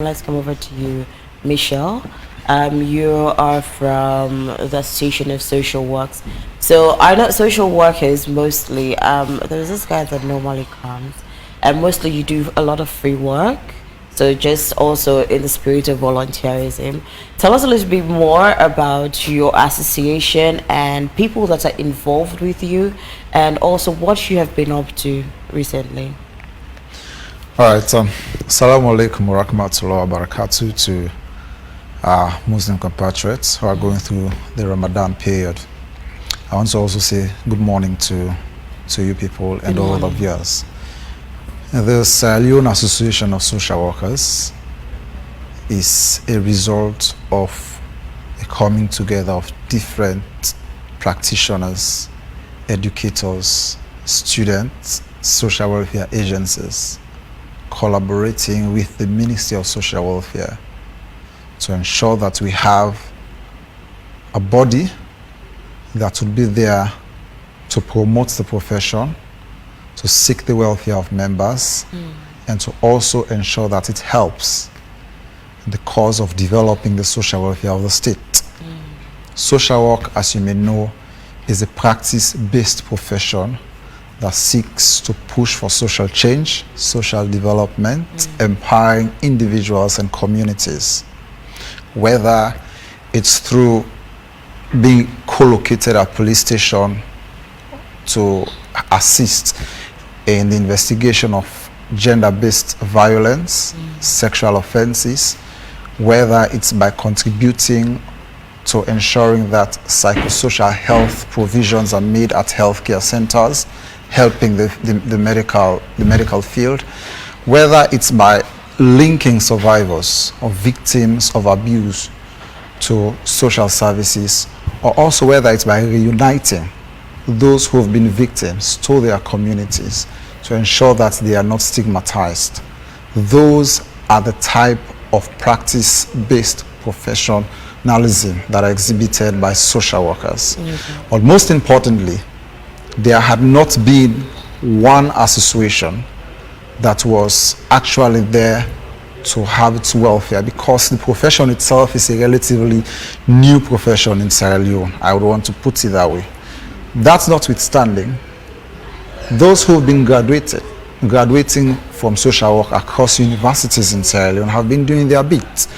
Let's come over to you, Michelle. You are from the Station of Social Works. So I know social workers mostly. There's this guy that normally comes, and mostly you do a lot of free work. So just also in the spirit of volunteerism, tell us a little bit more about your association and people that are involved with you, and also what you have been up to recently. All right, Assalamu alaikum wa rahmatullahi wa barakatuh to our Muslim compatriots who are going through the Ramadan period. I want to also say good morning to you people and all the viewers. The Leone Association of Social Workers is a result of a coming together of different practitioners, educators, students, social welfare agencies, collaborating with the Ministry of Social Welfare to ensure that we have a body that will be there to promote the profession, to seek the welfare of members, and to also ensure that it helps the cause of developing the social welfare of the state. Social work, as you may know, is a practice-based profession that seeks to push for social change, social development, empowering individuals and communities. Whether it's through being co-located at police station to assist in the investigation of gender-based violence, sexual offenses, whether it's by contributing to ensuring that psychosocial health provisions are made at healthcare centers, helping the medical field, whether it's by linking survivors or victims of abuse to social services, or also whether it's by reuniting those who have been victims to their communities to ensure that they are not stigmatized. Those are the type of practice-based professionalism that are exhibited by social workers. But most importantly, there had not been one association that was actually there to have its welfare, because the profession itself is a relatively new profession in Sierra Leone. I would want to put it that way. That's notwithstanding, those who have been graduating from social work across universities in Sierra Leone have been doing their bit.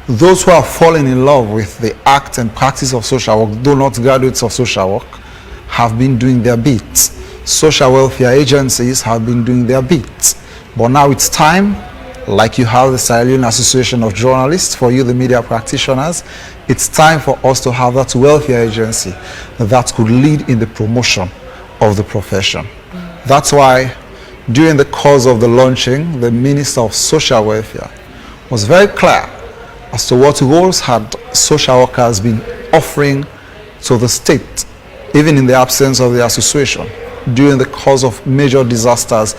Those who have fallen in love with the act and practice of social work, though not graduates of social work, have been doing their bit. Social welfare agencies have been doing their bit. But now it's time, like you have the Sierra Leone Association of Journalists, for you, the media practitioners, it's time for us to have that welfare agency that could lead in the promotion of the profession. That's why during the course of the launching, the Minister of Social Welfare was very clear as to what roles had social workers been offering to the state, even in the absence of the association, during the course of major disasters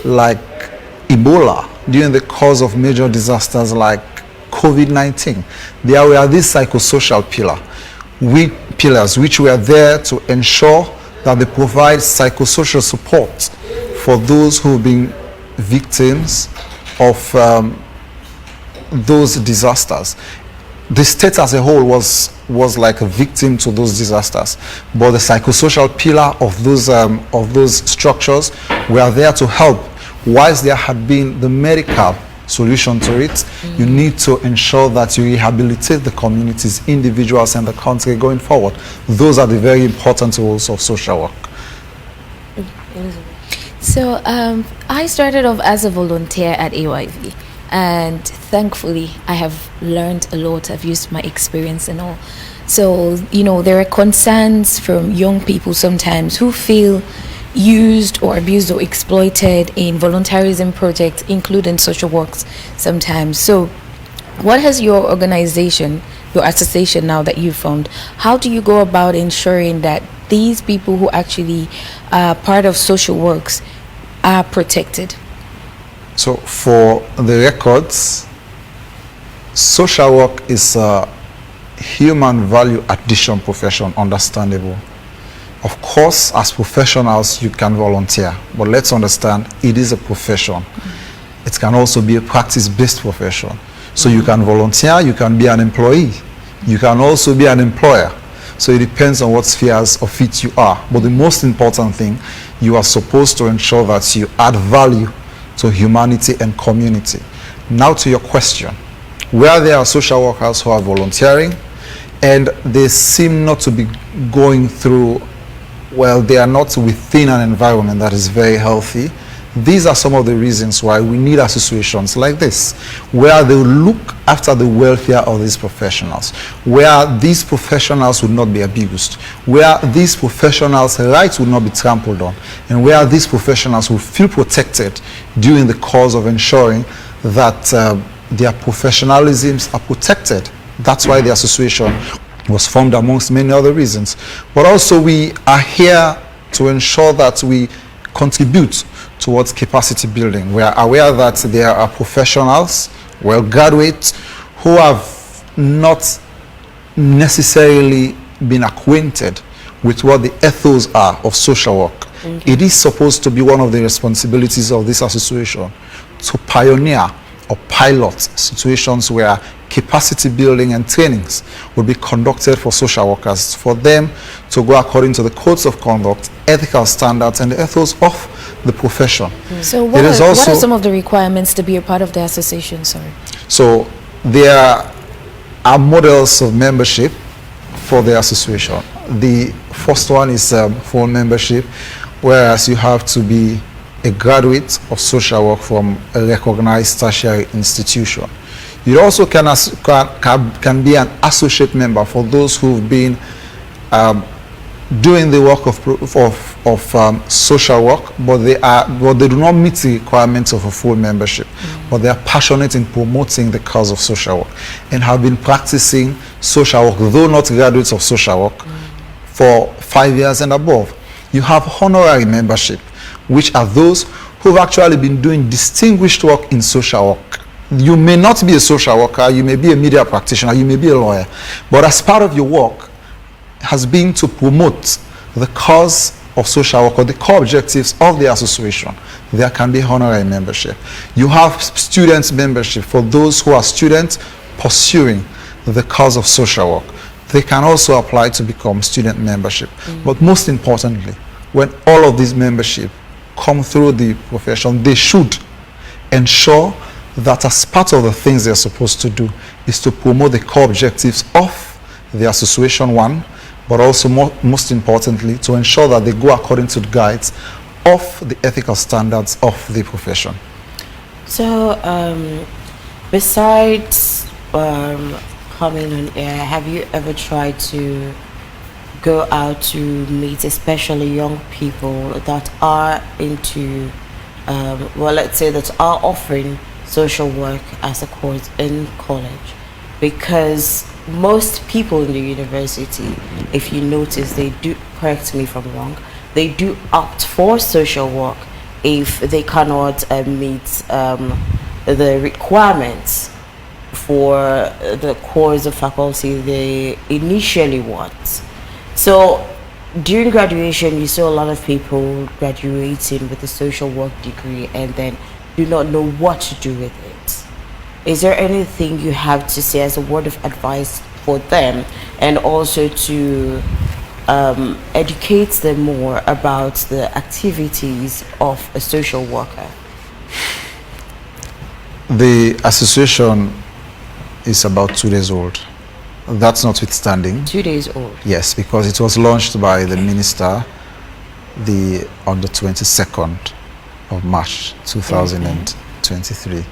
like Ebola, during the course of major disasters like COVID-19. There were these psychosocial pillars which were there to ensure that they provide psychosocial support for those who have been victims of those disasters. The state as a whole was like a victim to those disasters, but the psychosocial pillar of those structures were there to help. Whilst there had been the medical solution to it, you need to ensure that you rehabilitate the communities, individuals, and the country going forward. Those are the very important roles of social work. So I started off as a volunteer at AYV, and thankfully I have learned a lot. I've used my experience and all. So, there are concerns from young people sometimes who feel used or abused or exploited in volunteerism projects, including social works sometimes. So what has your organization, your association now that you formed, how do you go about ensuring that these people who actually are part of social works are protected? So for the records, social work is a human value addition profession, understandable. Of course, as professionals, you can volunteer, but let's understand it is a profession. It can also be a practice-based profession. So you can volunteer, you can be an employee, you can also be an employer. So it depends on what spheres of it you are. But the most important thing, you are supposed to ensure that you add value to humanity and community. Now to your question, where there are social workers who are volunteering and they seem not to be going through, well, they are not within an environment that is very healthy, these are some of the reasons why we need associations like this, where they will look after the welfare of these professionals, where these professionals will not be abused, where these professionals' rights will not be trampled on, and where these professionals will feel protected during the course of ensuring that their professionalisms are protected. That's why the association was formed, amongst many other reasons. But also we are here to ensure that we contribute towards capacity building. We are aware that there are professionals, well, graduates, who have not necessarily been acquainted with what the ethos are of social work. It is supposed to be one of the responsibilities of this association to pioneer or pilot situations where capacity building and trainings will be conducted for social workers, for them to go according to the codes of conduct, ethical standards, and the ethos of the profession. So what are some of the requirements to be a part of the association? Sorry. So there are models of membership for the association. The first one is full membership, whereas you have to be a graduate of social work from a recognized tertiary institution. You also can be an associate member for those who've been doing the work of social work, but they do not meet the requirements of a full membership. But they are passionate in promoting the cause of social work and have been practicing social work, though not graduates of social work, for 5 years and above. You have honorary membership, which are those who've actually been doing distinguished work in social work. You may not be a social worker, you may be a media practitioner, you may be a lawyer, but as part of your work has been to promote the cause of social work or the core objectives of the association, there can be honorary membership. You have student membership for those who are students pursuing the cause of social work. They can also apply to become student membership. But most importantly, when all of these membership come through the profession, they should ensure that as part of the things they're supposed to do is to promote the core objectives of the association, one, but also most importantly, to ensure that they go according to the guides of the ethical standards of the profession. So, besides coming on air, have you ever tried to go out to meet especially young people that are into, well, let's say that are offering social work as a course in college? Because most people in the university, if you notice, they do, correct me if I'm wrong, they do opt for social work if they cannot meet the requirements for the course of faculty they initially want. So during graduation, you saw a lot of people graduating with a social work degree and then do not know what to do with it. Is there anything you have to say as a word of advice for them, and also to educate them more about the activities of a social worker? The association is about 2 days old. That's notwithstanding. 2 days old? Yes, because it was launched by the minister on the 22nd of March 2023.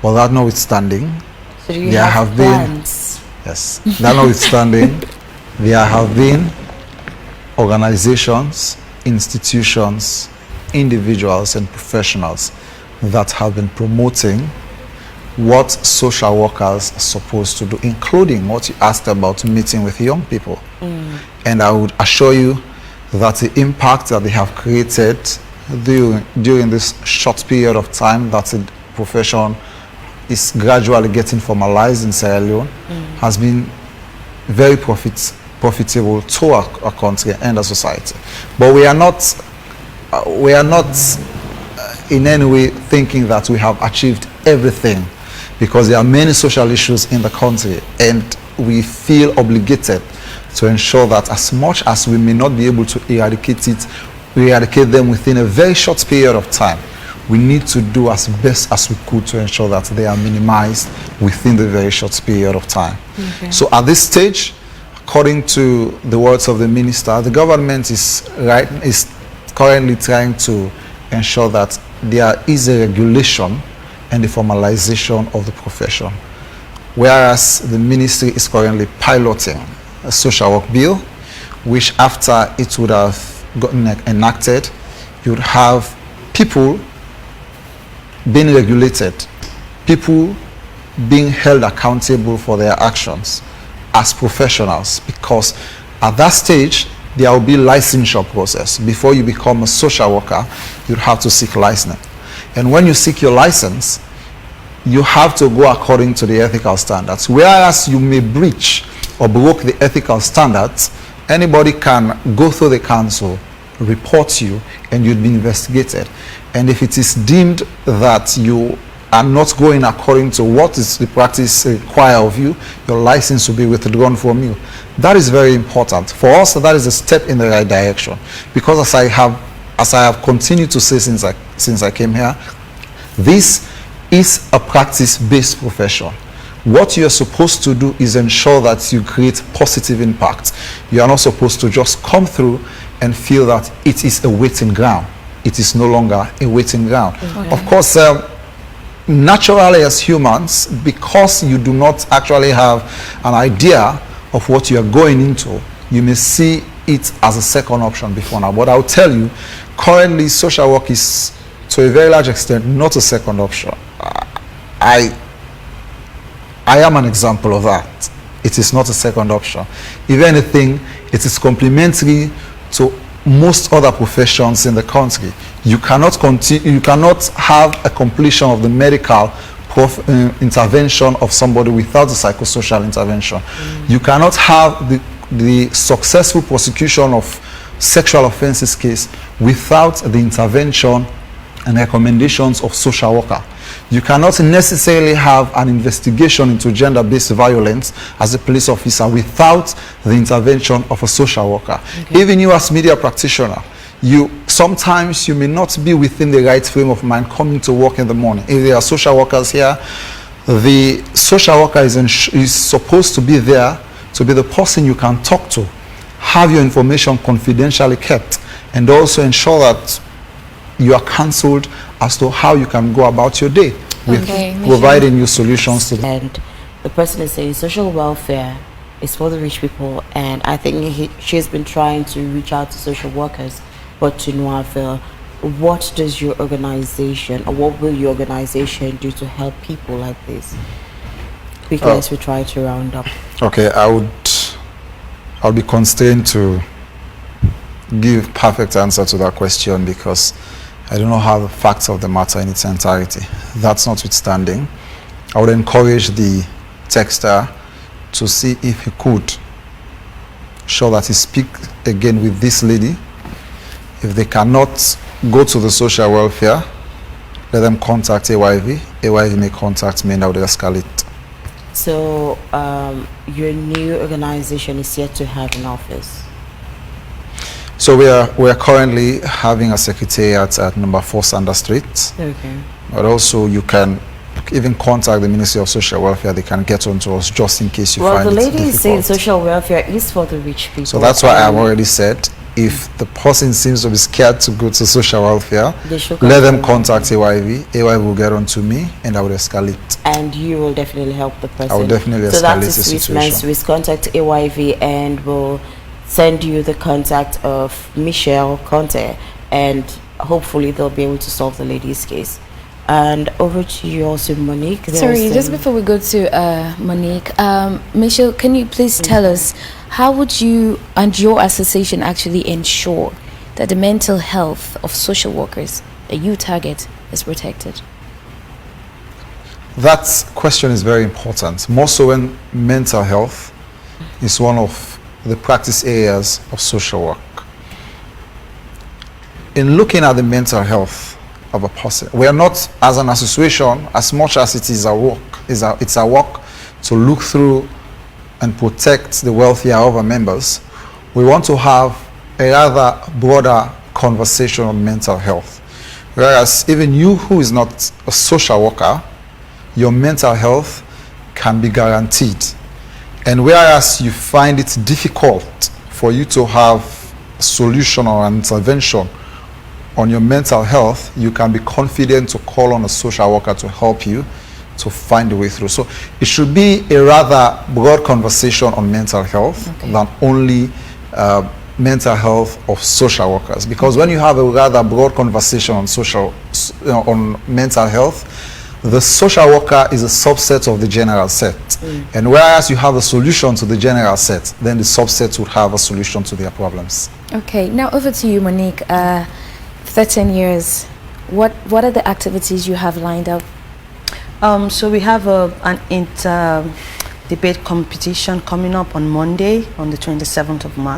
But that notwithstanding, so do you there have plans? Yes, that notwithstanding, there have been organizations, institutions, individuals and professionals that have been promoting what social workers are supposed to do, including what you asked about meeting with young people. And I would assure you that the impact that they have created during this short period of time that the profession is gradually getting formalized in Sierra Leone has been very profitable to our country and our society. But we are not in any way thinking that we have achieved everything, because there are many social issues in the country, and we feel obligated to ensure that as much as we may not be able to eradicate them within a very short period of time, we need to do as best as we could to ensure that they are minimized within the very short period of time. Okay. So at this stage, according to the words of the minister, the government is currently trying to ensure that there is a regulation and the formalization of the profession. Whereas the ministry is currently piloting a social work bill, which after it would have gotten enacted, you would have people being regulated, people being held accountable for their actions as professionals, because at that stage there will be licensure process. Before you become a social worker, you'd have to seek license, and when you seek your license, you have to go according to the ethical standards. Whereas you may breach or broke the ethical standards, anybody can go through the council, report you, and you'd be investigated. And if it is deemed that you are not going according to what is the practice require of you, your license will be withdrawn from you. That is very important. For us, that is a step in the right direction. Because as I have continued to say since I came here, this is a practice-based profession. What you are supposed to do is ensure that you create positive impact. You are not supposed to just come through and feel that it is a waiting ground. It is no longer a waiting ground. Okay. Of course, naturally as humans, because you do not actually have an idea of what you are going into, you may see it as a second option before now. But I'll tell you, currently social work is to a very large extent not a second option. I am an example of that. It is not a second option. If anything, it is complementary to most other professions in the country. You cannot have a completion of the medical intervention of somebody without the psychosocial intervention. You cannot have the successful prosecution of sexual offenses case without the intervention and recommendations of social worker. You cannot necessarily have an investigation into gender-based violence as a police officer without the intervention of a social worker. Okay. Even you as media practitioner, sometimes you may not be within the right frame of mind coming to work in the morning. If there are social workers here, the social worker is supposed to be there to be the person you can talk to, have your information confidentially kept, and also ensure that you are counseled as to how you can go about your day with providing you solutions to them. And the person is saying social welfare is for the rich people, and I think she's been trying to reach out to social workers, but to no avail. What does your organization, or what will your organization do to help people like this? Because we try to round up. Okay, I'll be constrained to give perfect answer to that question because I don't know how the facts of the matter in its entirety. That's notwithstanding, I would encourage the texter to see if he could show that he speak again with this lady. If they cannot go to the social welfare, let them contact AYV. AYV may contact me and I would escalate. So your new organization is yet to have an office? So we are currently having a secretariat at number 4 Sanders Street. Okay. But also you can even contact the Ministry of Social Welfare. They can get onto us just in case you find it difficult. Well, the lady is saying social welfare is for the rich people. So that's why I've already said, if the person seems to be scared to go to social welfare, let them contact AYV. AYV will get on to me and I will escalate. And you will definitely help the person. I will definitely escalate the situation. So that's the Swiss contact AYV and we'll send you the contact of Michelle Conteh, and hopefully they'll be able to solve the lady's case. And over to you also, Monique. Sorry, just before we go to Monique, Michelle, can you please tell us, how would you and your association actually ensure that the mental health of social workers that you target is protected? That question is very important, more so when mental health is one of the practice areas of social work. In looking at the mental health of a person, we are not, as an association, as much as it is our work, it's our work to look through and protect the welfare of our members. We want to have a rather broader conversation on mental health. Whereas even you who is not a social worker, your mental health can be guaranteed. And whereas you find it difficult for you to have a solution or an intervention on your mental health, you can be confident to call on a social worker to help you to find a way through. So it should be a rather broad conversation on mental health than only mental health of social workers. Because when you have a rather broad conversation on on mental health, the social worker is a subset of the general set. And whereas you have a solution to the general set, then the subset would have a solution to their problems. Okay, now over to you, Monique. 13 years. What are the activities you have lined up? So we have an debate competition coming up on Monday, on the 27th of March.